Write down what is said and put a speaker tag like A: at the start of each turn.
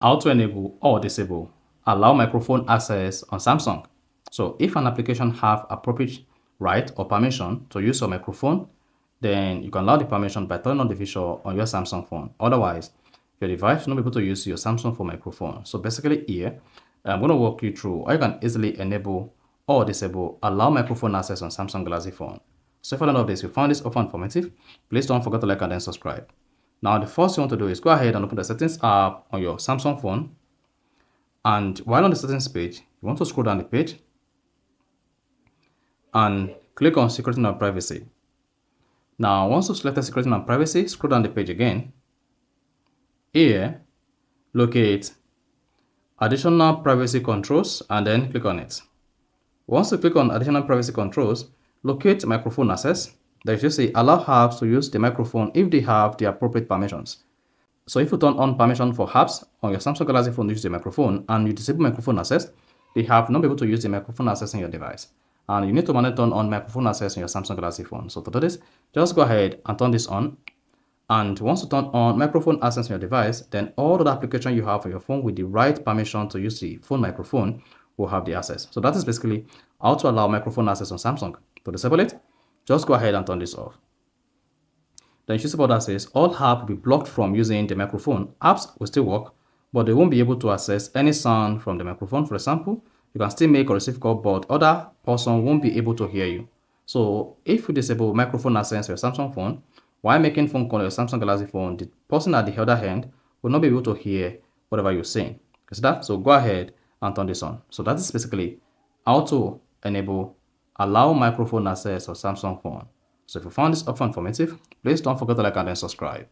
A: How to enable or disable allow microphone access on Samsung. So if an application have appropriate right or permission to use your microphone, then you can allow the permission by turning on the feature on your Samsung phone. Otherwise, your device will not be able to use your Samsung phone microphone. So basically here, I'm going to walk you through how you can easily enable or disable allow microphone access on Samsung Galaxy phone. So if you know this, you found this often informative, please don't forget to like and then subscribe. Now, the first thing you want to do is go ahead and open the settings app on your Samsung phone. And while on the settings page, you want to scroll down the page and click on security and privacy. Now, once you've selected security and privacy, scroll down the page again. Here, locate additional privacy controls and then click on it. Once you click on additional privacy controls, locate microphone access. There you say allow apps to use the microphone if they have the appropriate permissions. So if you turn on permission for apps on your Samsung Galaxy phone to use the microphone and you disable microphone access, the app will not be able to use the microphone access on your device. And you need to manually turn on microphone access on your Samsung Galaxy phone. So to do this, just go ahead and turn this on. And once you turn on microphone access on your device, then all the applications you have on your phone with the right permission to use the phone microphone will have the access. So that is basically how to allow microphone access on Samsung. To disable it, just go ahead and turn this off. Then you choose about access, all apps will be blocked from using the microphone. Apps will still work, but they won't be able to access any sound from the microphone. For example, you can still make or receive call, but other person won't be able to hear you. So if you disable microphone access on your Samsung phone, while making phone call on your Samsung Galaxy phone, the person at the other hand will not be able to hear whatever you're saying. See that? So go ahead and turn this on. So that is basically how to enable allow microphone access on Samsung phone. So if you found this option informative, please don't forget to like and then subscribe.